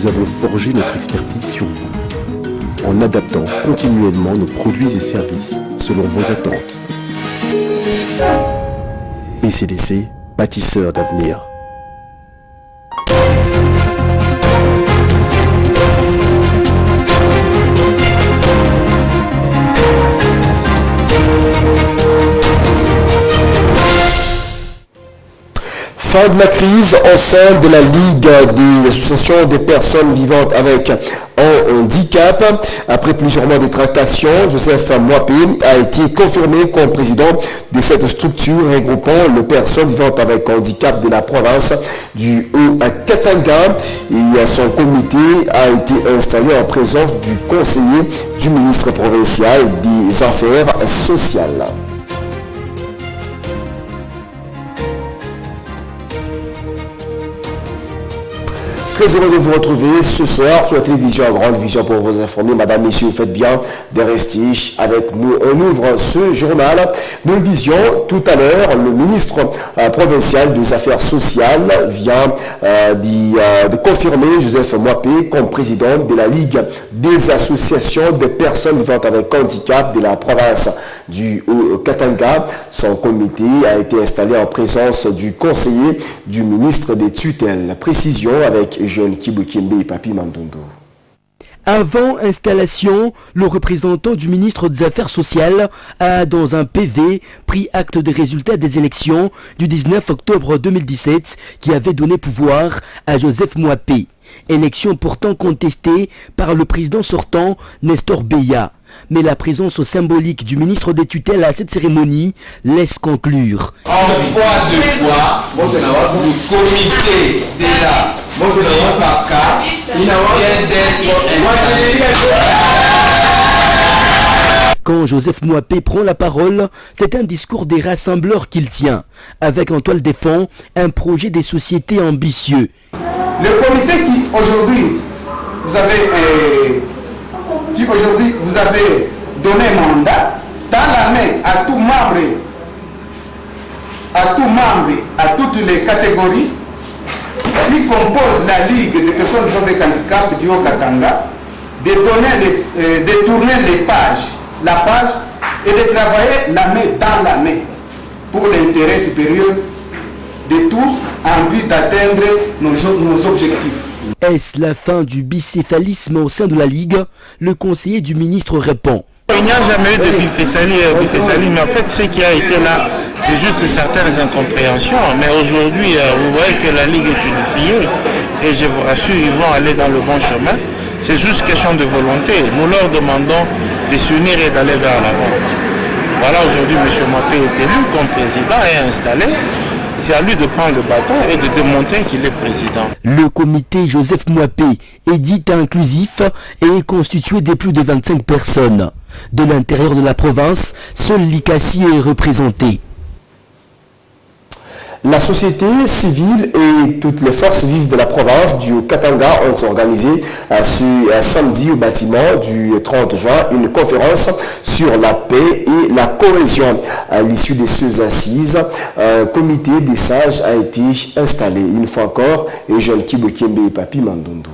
nous avons forgé notre expertise sur vous, en adaptant continuellement nos produits et services selon vos attentes. PCDC, bâtisseur d'avenir. Fin de la crise au sein de la Ligue des associations des personnes vivantes avec un handicap. Après plusieurs mois de tractations, Joseph Mwapé a été confirmé comme président de cette structure regroupant les personnes vivantes avec un handicap de la province du Haut-Katanga. Et son comité a été installé en présence du conseiller du ministre provincial des Affaires sociales. Très heureux de vous retrouver ce soir sur la télévision à grande vision pour vous informer. Madame, messieurs, vous faites bien de rester avec nous. On ouvre ce journal. Nous le disions tout à l'heure, le ministre provincial des Affaires sociales vient de confirmer Joseph Mwapé comme président de la Ligue des associations de personnes vivant avec handicap de la province du Haut-Katanga. Son comité a été installé en présence du conseiller du ministre des tutelles. Précision avec Jeune Kibokembe et Papi Mandondo. Avant installation, le représentant du ministre des Affaires sociales a, dans un PV, pris acte des résultats des élections du 19 octobre 2017 qui avait donné pouvoir à Joseph Mwapé. Élection pourtant contestée par le président sortant Nestor Beya. Mais la présence symbolique du ministre des tutelles à cette cérémonie laisse conclure. En foi de quoi, le comité de la FACA vient d'être installé. Quand Joseph Mwapé prend la parole, c'est un discours des rassembleurs qu'il tient, avec en toile de fond un projet des sociétés ambitieux. Le comité qui aujourd'hui vous avez donné mandat dans la main à tout membre, à toutes les catégories qui composent la Ligue des personnes avec handicap du Haut-Katanga, de tourner la page et de travailler la main dans la main pour l'intérêt supérieur de tous en vue d'atteindre nos objectifs. Est-ce la fin du bicéphalisme au sein de la Ligue? Le conseiller du ministre répond. Il n'y a jamais eu de bicéphalie, mais en fait ce qui a été là, c'est juste certaines incompréhensions. Mais aujourd'hui, vous voyez que la Ligue est unifiée et je vous rassure, ils vont aller dans le bon chemin. C'est juste question de volonté. Nous leur demandons de s'unir et d'aller vers l'avant. Voilà, aujourd'hui, M. Mwapé est élu comme président et installé. C'est à lui de prendre le bâton et de démontrer qu'il est président. Le comité Joseph Mwapé est dit inclusif et est constitué de plus de 25 personnes. De l'intérieur de la province, seul l'ICACI est représenté. La société civile et toutes les forces vives de la province du Katanga ont organisé ce samedi au bâtiment du 30 juin une conférence sur la paix et la cohésion. À l'issue de ces assises, un comité des sages a été installé. Une fois encore, et Jeune Kibokembe et Papi Mandondo.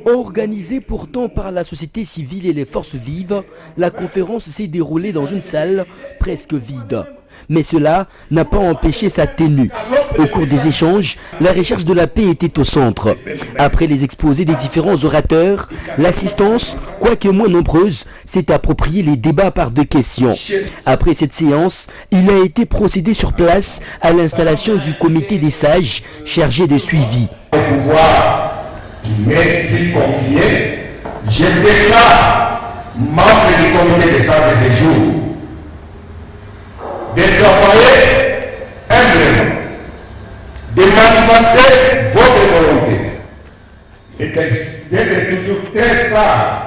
Organisée pourtant par la société civile et les forces vives, la conférence s'est déroulée dans une salle presque vide. Mais cela n'a pas empêché sa tenue. Au cours des échanges, la recherche de la paix était au centre. Après les exposés des différents orateurs, l'assistance, quoique moins nombreuse, s'est appropriée les débats par deux questions. Après cette séance, il a été procédé sur place à l'installation du comité des sages chargé de suivi. Je déclare membre du comité des sages de ce jour de travailler humblement, de manifester votre volonté, et d'être toujours très sage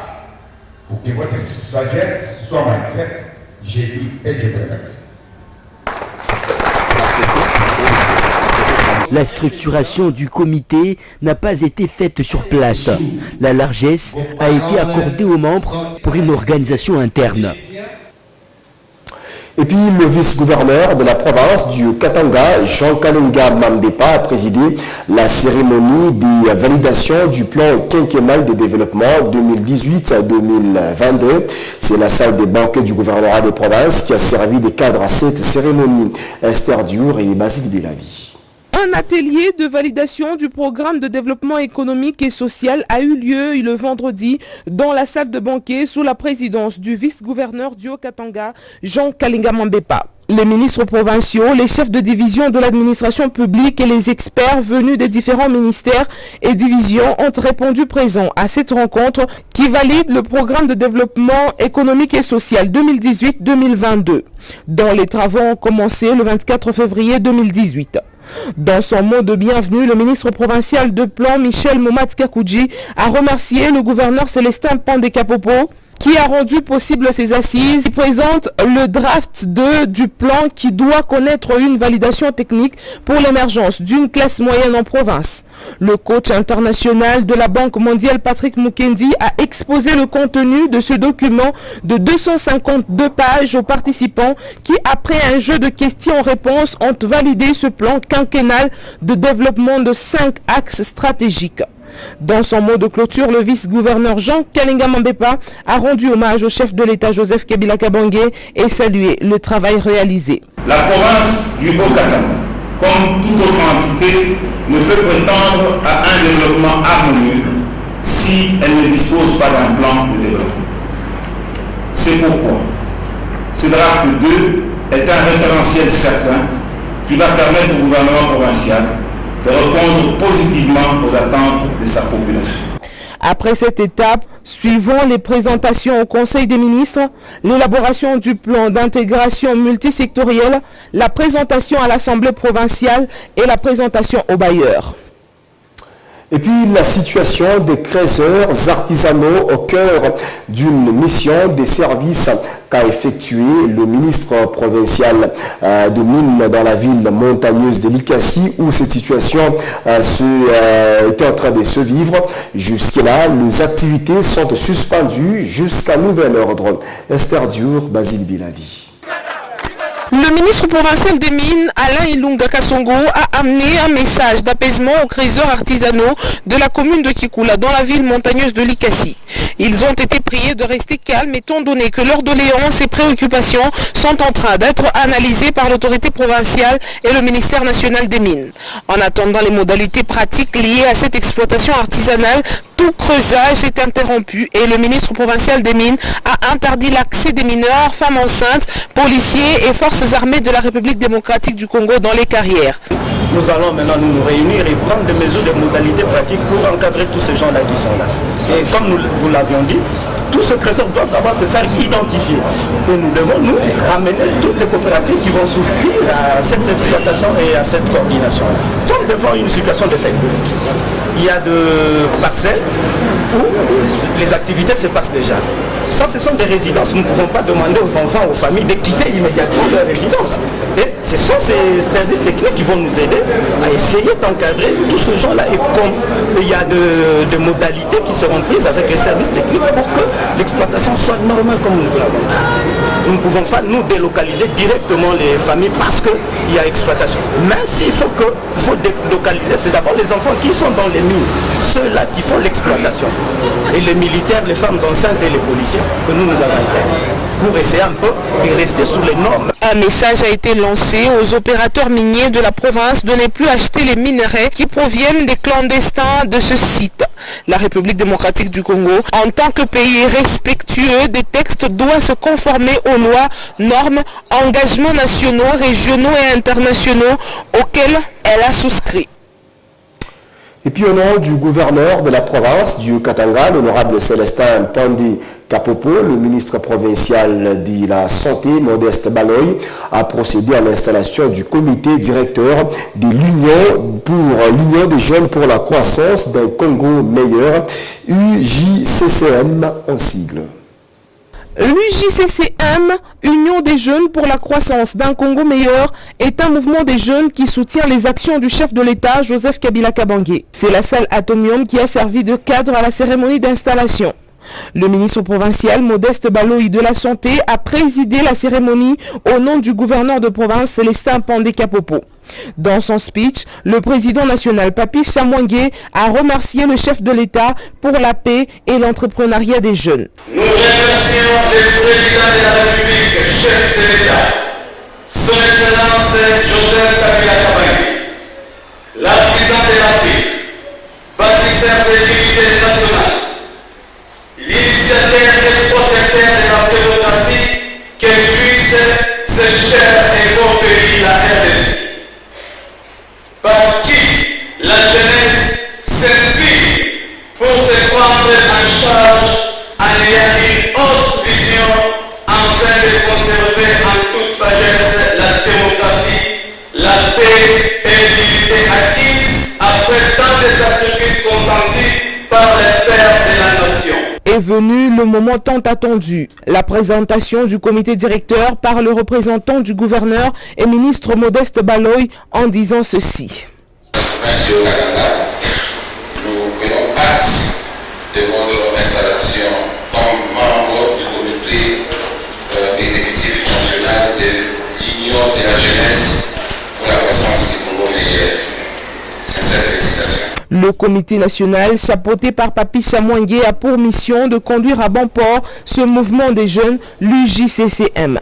pour que votre sagesse soit manifeste. J'ai dit et je vous remercie. La structuration du comité n'a pas été faite sur place. La largesse a été accordée aux membres pour une organisation interne. Et puis le vice-gouverneur de la province du Katanga, Jean Kalinga Mambepa, a présidé la cérémonie de validation du plan quinquennal de développement 2018-2022. C'est la salle des banquets du gouvernorat des provinces qui a servi de cadre à cette cérémonie. Esther Diour et Basile Bilali. Un atelier de validation du programme de développement économique et social a eu lieu le vendredi dans la salle de banquet sous la présidence du vice-gouverneur du Haut-Katanga, Jean Kalinga Mambepa. Les ministres provinciaux, les chefs de division de l'administration publique et les experts venus des différents ministères et divisions ont répondu présents à cette rencontre qui valide le programme de développement économique et social 2018-2022, dont les travaux ont commencé le 24 février 2018. Dans son mot de bienvenue, le ministre provincial de plan Michel Momat Kakouji a remercié le gouverneur Célestin Pandé-Kapopo qui a rendu possible ces assises. Il présente le draft 2 du plan qui doit connaître une validation technique pour l'émergence d'une classe moyenne en province. Le coach international de la Banque mondiale Patrick Mukendi a exposé le contenu de ce document de 252 pages aux participants qui, après un jeu de questions-réponses, ont validé ce plan quinquennal de développement de 5 axes stratégiques. Dans son mot de clôture, le vice-gouverneur Jean Kalinga Mambepa a rendu hommage au chef de l'État Joseph Kabila Kabange et salué le travail réalisé. La province du Haut-Katanga, comme toute autre entité, ne peut prétendre à un développement harmonieux si elle ne dispose pas d'un plan de développement. C'est pourquoi ce draft 2 est un référentiel certain qui va permettre au gouvernement provincial de répondre positivement aux attentes de sa population. Après cette étape, suivant les présentations au Conseil des ministres, l'élaboration du plan d'intégration multisectorielle, la présentation à l'Assemblée provinciale et la présentation aux bailleurs. Et puis la situation des créateurs artisanaux au cœur d'une mission des services qu'a effectué le ministre provincial de mines dans la ville montagneuse de Likasi où cette situation était en train de se vivre. Jusque-là, les activités sont suspendues jusqu'à nouvel ordre. Esther Diour, Basile Bilali. Le ministre provincial des Mines, Alain Ilunga Kasongo, a amené un message d'apaisement aux créateurs artisanaux de la commune de Kikula dans la ville montagneuse de Likasi. Ils ont été priés de rester calmes étant donné que leurs doléances et préoccupations sont en train d'être analysées par l'autorité provinciale et le ministère national des Mines. En attendant les modalités pratiques liées à cette exploitation artisanale, tout creusage est interrompu et le ministre provincial des Mines a interdit l'accès des mineurs, femmes enceintes, policiers et forces armées de la République démocratique du Congo dans les carrières. Nous allons maintenant nous réunir et prendre des mesures, des modalités pratiques pour encadrer tous ces gens-là qui sont là. Et comme vous l'avions dit, tous ces créateurs doivent d'abord se faire identifier. Et nous devons nous ramener toutes les coopératives qui vont souscrire à cette exploitation et à cette coordination-là. Nous sommes devant une situation de fait. Il y a de parcelles où les activités se passent déjà. Ça, ce sont des résidences. Nous ne pouvons pas demander aux enfants, aux familles de quitter immédiatement leur résidence. Et ce sont ces services techniques qui vont nous aider à essayer d'encadrer tous ces gens-là. Et comme il y a de modalités qui seront prises avec les services techniques pour que l'exploitation soit normale comme nous l'avons. Nous ne pouvons pas nous délocaliser directement les familles parce qu'il y a exploitation. Mais s'il faut délocaliser, c'est d'abord les enfants qui sont dans les mines, ceux-là qui font l'exploitation. Et les militaires, les femmes enceintes et les policiers que nous avons pour essayer un peu de rester sous les normes. Un message a été lancé aux opérateurs miniers de la province de ne plus acheter les minerais qui proviennent des clandestins de ce site. La République démocratique du Congo, en tant que pays respectueux des textes, doit se conformer aux lois, normes, engagements nationaux, régionaux et internationaux auxquels elle a souscrit. Et puis au nom du gouverneur de la province du Katanga, l'honorable Célestin Pandé-Kapopo, le ministre provincial de la Santé, Modeste Baloy, a procédé à l'installation du comité directeur de l'Union des jeunes pour la croissance d'un Congo meilleur, UJCCM en sigle. L'UJCCM, Union des jeunes pour la croissance d'un Congo meilleur, est un mouvement des jeunes qui soutient les actions du chef de l'État, Joseph Kabila Kabange. C'est la salle Atomium qui a servi de cadre à la cérémonie d'installation. Le ministre provincial Modeste Baloyi de la Santé a présidé la cérémonie au nom du gouverneur de province Célestin Pandé Kapopo. Dans son speech, le président national Papi Chamwangé a remercié le chef de l'État pour la paix et l'entrepreneuriat des jeunes. Nous remercions le président de la République, chef de l'État, son Excellence Joseph Kabila Kabange, l'artisan de la paix, bâtisseur de l'unité nationale, l'initiateur et protecteur de la démocratie que jouisse ce cher et beau pays, la RDC, par qui la jeunesse s'inspire pour se prendre en charge en ayant une haute vision afin de conserver en toute sagesse la démocratie, la paix et l'unité acquise après tant de sacrifices consentis par les pères de la nation. Est venu le moment tant attendu, la présentation du comité directeur par le représentant du gouverneur et ministre Modeste Baloyi en disant ceci. Monsieur Katanga, nous prenons acte de votre installation comme membre du comité exécutif national de l'Union de la jeunesse pour la croissance du Congo meilleur. Sincère félicitations. Le comité national, chapeauté par Papi Chamwangé, a pour mission de conduire à bon port ce mouvement des jeunes, l'UJCCM.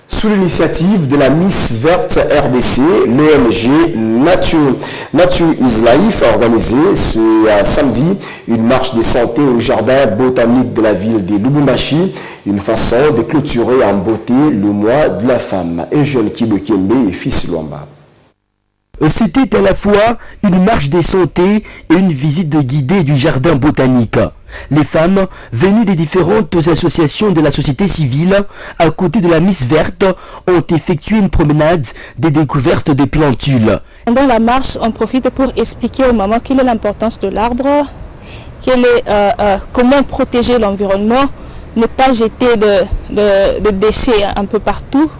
Sous l'initiative de la Miss Verte RDC, l'ONG Nature is Life a organisé ce samedi une marche de santé au jardin botanique de la ville de Lubumbashi, une façon de clôturer en beauté le mois de la femme. Et jeune Kibo Kembe et fils Luamba. C'était à la fois une marche des santé et une visite de guidée du jardin botanique. Les femmes, venues des différentes associations de la société civile, à côté de la Miss Verte, ont effectué une promenade des découvertes des plantules. Pendant la marche, on profite pour expliquer aux mamans quelle est l'importance de l'arbre, comment protéger l'environnement, ne pas jeter de déchets un peu partout.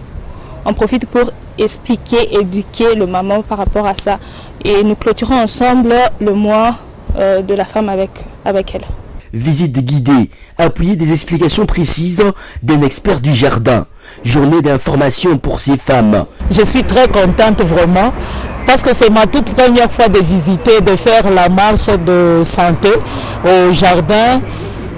On profite pour expliquer, éduquer le maman par rapport à ça. Et nous clôturons ensemble le mois de la femme avec elle. Visite guidée, appuyée des explications précises d'un expert du jardin. Journée d'information pour ces femmes. Je suis très contente vraiment parce que c'est ma toute première fois de visiter, de faire la marche de santé au jardin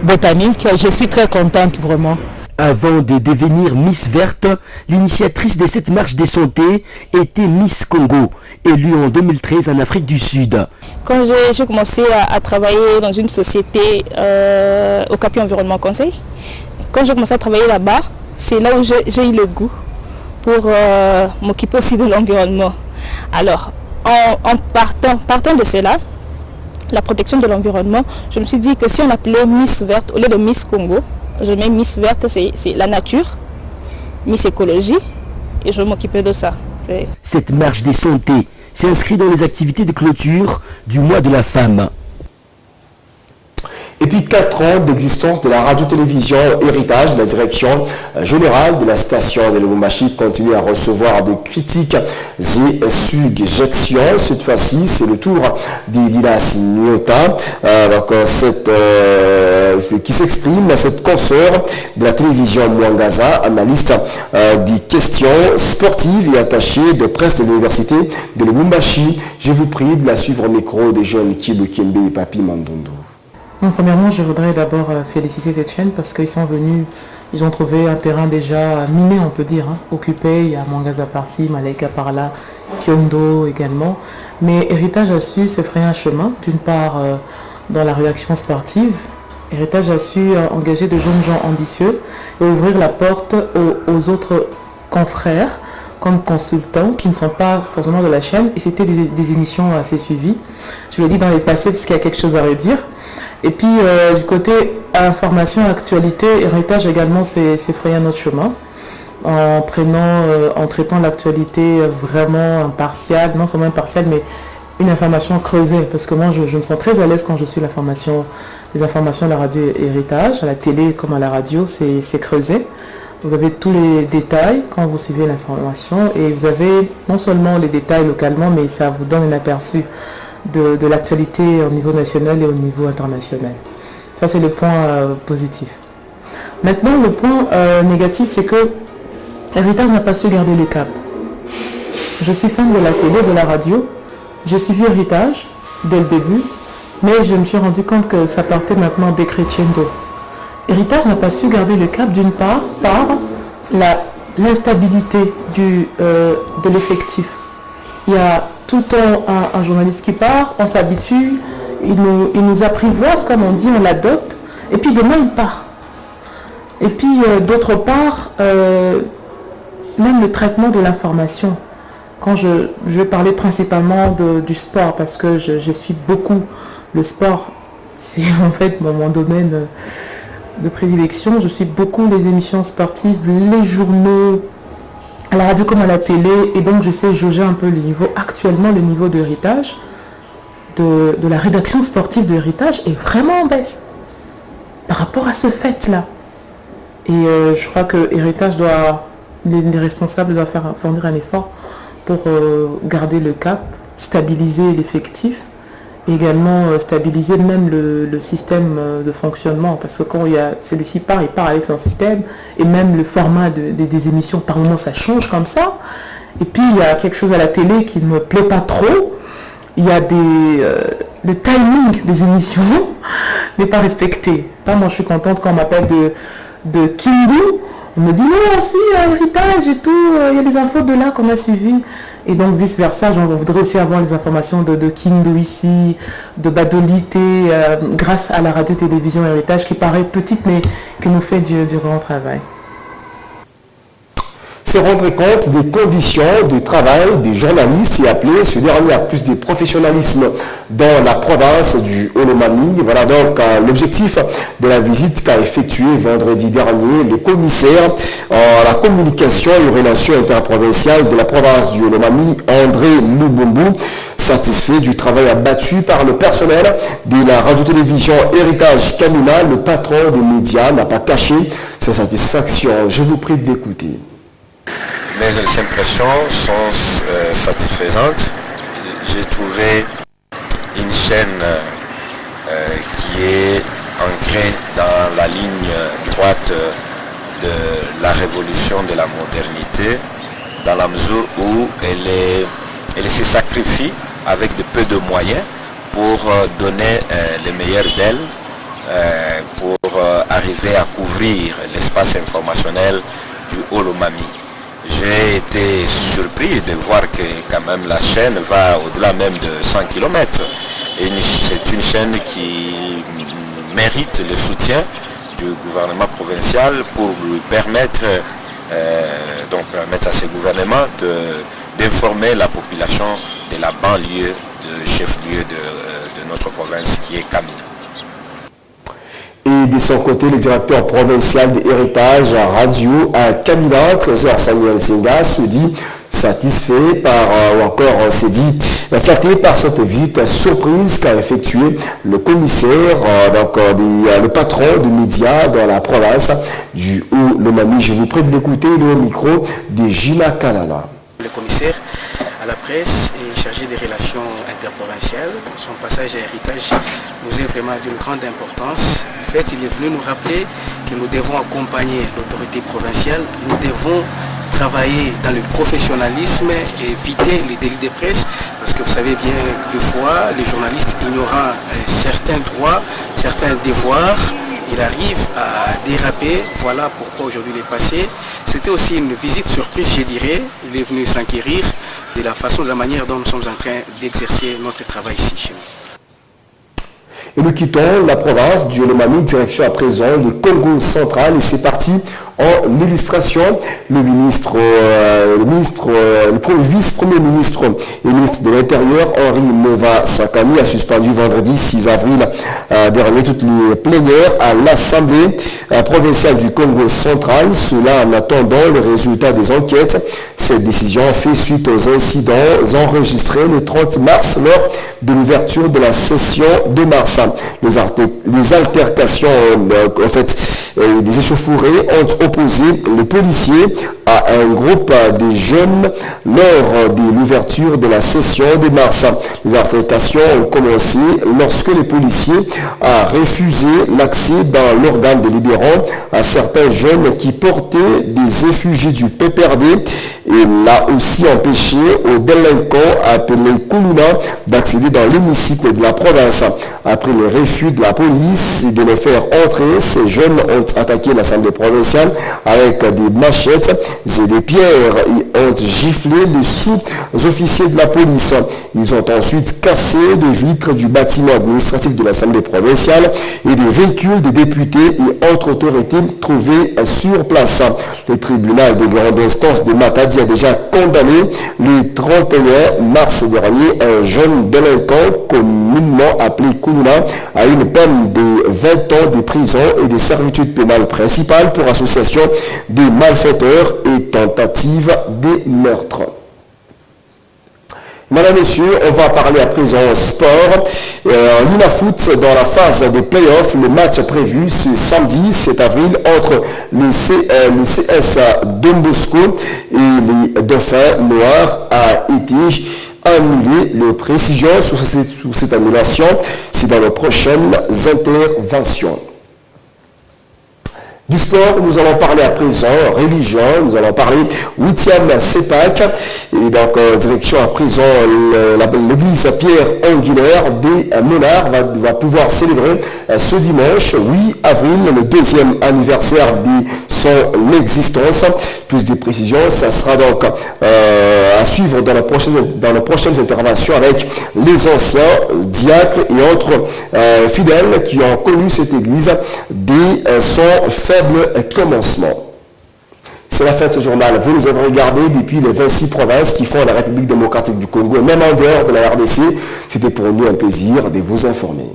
botanique. Je suis très contente vraiment. Avant de devenir Miss Verte, l'initiatrice de cette marche des santé était Miss Congo, élue en 2013 en Afrique du Sud. Quand j'ai commencé à travailler dans une société au Capi Environnement Conseil, quand j'ai commencé à travailler là-bas, c'est là où j'ai eu le goût pour m'occuper aussi de l'environnement. Alors, en partant de cela, la protection de l'environnement, je me suis dit que si on appelait Miss Verte au lieu de Miss Congo, je mets Miss Verte, c'est la nature, Miss Écologie, et je vais m'occuper de ça. Cette marche des santé s'inscrit dans les activités de clôture du mois de la femme. Et puis 4 ans d'existence de la radio-télévision Héritage, la direction générale de la station de Lubumbashi continue à recevoir de critiques et suggestions. Cette fois-ci, c'est le tour d'Idilas Nyota, qui s'exprime, cette consoeur de la télévision Mwangaza, analyste des questions sportives et attachée de presse de l'université de Lubumbashi. Je vous prie de la suivre au micro des jeunes Kibu Kembe et Papi Mandondo. Premièrement, je voudrais d'abord féliciter cette chaîne parce qu'ils sont venus, ils ont trouvé un terrain déjà miné, on peut dire, occupé. Il y a Mwangaza par-ci, Malaika par-là, Kyondo également. Mais Héritage a su se frayer un chemin, d'une part dans la réaction sportive. Héritage a su engager de jeunes gens ambitieux et ouvrir la porte aux autres confrères comme consultants qui ne sont pas forcément de la chaîne. Et c'était des émissions assez suivies. Je le dis dans les passés parce qu'il y a quelque chose à redire. Et puis du côté information, actualité, Héritage également s'est frayé un autre chemin en traitant l'actualité vraiment impartiale, non seulement impartiale, mais une information creusée. Parce que moi, je me sens très à l'aise quand je suis les informations à la radio Héritage, à la télé comme à la radio, c'est creusé. Vous avez tous les détails quand vous suivez l'information et vous avez non seulement les détails localement, mais ça vous donne un aperçu de l'actualité au niveau national et au niveau international. Ça, c'est le point positif. Maintenant, le point négatif, c'est que Héritage n'a pas su garder le cap. Je suis fan de la télé, de la radio. J'ai suivi Héritage dès le début, mais je me suis rendu compte que ça partait maintenant des Crescendo. Héritage n'a pas su garder le cap, d'une part, par l'instabilité de l'effectif. Il y a tout le temps un journaliste qui part, on s'habitue, il nous apprivoise, comme on dit, on l'adopte, et puis demain il part. Et puis d'autre part, même le traitement de l'information. Quand je vais parler principalement du sport, parce que je suis beaucoup le sport, c'est en fait mon domaine de prédilection. Je suis beaucoup les émissions sportives, les journaux, à la radio comme à la télé, et donc je sais jauger un peu le niveau. Actuellement, le niveau de Héritage, de la rédaction sportive de Héritage est vraiment en baisse par rapport à ce fait-là. Et je crois que Héritage les responsables doivent fournir un effort pour garder le cap, stabiliser l'effectif, et également stabiliser même le système de fonctionnement, parce que quand celui-ci part, il part avec son système, et même le format des émissions, par moment ça change comme ça. Et puis il y a quelque chose à la télé qui ne me plaît pas trop, il y a le timing des émissions n'est pas respecté. Moi je suis contente quand on m'appelle de Kindu, on me dit non, on suit Héritage et tout, il y a des infos de là qu'on a suivi. Et donc vice versa, on voudrait aussi avoir les informations de Kindu ici, de Badolité, grâce à la radio-télévision Héritage qui paraît petite mais qui nous fait du grand travail. C'est rendre compte des conditions de travail des journalistes et appeler ce dernier à plus de professionnalisme dans la province du Olomami. Voilà donc l'objectif de la visite qu'a effectué vendredi dernier le commissaire à la communication et aux relations interprovinciales de la province du Olomami, André Lubumbu, satisfait du travail abattu par le personnel de la radio-télévision Héritage Kamina. Le patron des médias n'a pas caché sa satisfaction. Je vous prie de l'écouter. Mes impressions sont satisfaisantes. J'ai trouvé une chaîne qui est ancrée dans la ligne droite de la révolution de la modernité, dans la mesure où elle se sacrifie avec de peu de moyens pour donner les meilleurs d'elle, pour arriver à couvrir l'espace informationnel du Olomami. J'ai été surpris de voir que quand même la chaîne va au-delà même de 100 km. Et c'est une chaîne qui mérite le soutien du gouvernement provincial pour lui permettre, permettre à ce gouvernement d'informer la population de la banlieue, de chef-lieu de notre province qui est Kamina. Et de son côté, le directeur provincial d'Héritage Radio à Kamina, Trésor Samuel Senga, se dit satisfait flatté par cette visite surprise qu'a effectué le commissaire, le patron de médias dans la province du Olomami. Je vous prie de l'écouter, le micro de Gina Kalala. Le commissaire à la presse est chargé des relations interprovinciales. Son passage à Héritage nous est vraiment d'une grande importance. En fait, il est venu nous rappeler que nous devons accompagner l'autorité provinciale, nous devons travailler dans le professionnalisme et éviter les délits de presse, parce que vous savez bien que des fois, les journalistes ignorant certains droits, certains devoirs, il arrive à déraper. Voilà pourquoi aujourd'hui il est passé. C'était aussi une visite surprise, je dirais. Il est venu s'enquérir de la manière dont nous sommes en train d'exercer notre travail ici chez nous. Et nous quittons la province du Olomami, direction à présent le Congo central, et c'est parti en illustration. Le vice-premier ministre et ministre de l'Intérieur, Henri Nova Sakani, a suspendu vendredi 6 avril dernier toutes les plénières à l'Assemblée provinciale du Congo central, cela en attendant le résultat des enquêtes. Cette décision fait suite aux incidents enregistrés le 30 mars lors de l'ouverture de la session de mars. Les altercations, des échauffourées ont opposé les policiers à à un groupe de jeunes lors de l'ouverture de la session de mars. Les altercations ont commencé lorsque les policiers ont refusé l'accès dans l'organe délibérant à certains jeunes qui portaient des effigies du PPRD et l'a aussi empêché aux délinquants appelés Koulouna d'accéder dans l'hémicycle de la province. Après le refus de la police de les faire entrer, ces jeunes ont attaqué l'Assemblée provinciale avec des machettes et des pierres et ont giflé les sous-officiers de la police. Ils ont ensuite cassé des vitres du bâtiment administratif de l'Assemblée provinciale et des véhicules des députés et autres autorités trouvées sur place. Le tribunal de grande instance de Matadi a déjà condamné le 31 mars dernier un jeune délinquant communément appelé Koulouna à une peine de 20 ans de prison et de servitude pénale principale pour association des malfaiteurs et tentative de meurtre. Madame, Messieurs, on va parler à présent sport. L'INAFoot dans la phase des playoffs, le match prévu ce samedi 7 avril entre le CS Don Bosco et les Dauphins Noirs a été annulé. Les précisions sur cette annulation, c'est dans les prochaines interventions. Du sport, nous allons parler à présent religion, nous allons parler 8e CEPAC et donc direction à présent l'église Pierre Angulaire des Monards va pouvoir célébrer ce dimanche 8 avril le 2e anniversaire de son existence. Plus de précisions, ça sera donc à suivre dans les prochaines interventions avec les anciens diacres et autres fidèles qui ont connu cette église dès son faible commencement. C'est la fin de ce journal. Vous nous avez regardé depuis les 26 provinces qui font la République démocratique du Congo, même en dehors de la RDC. C'était pour nous un plaisir de vous informer.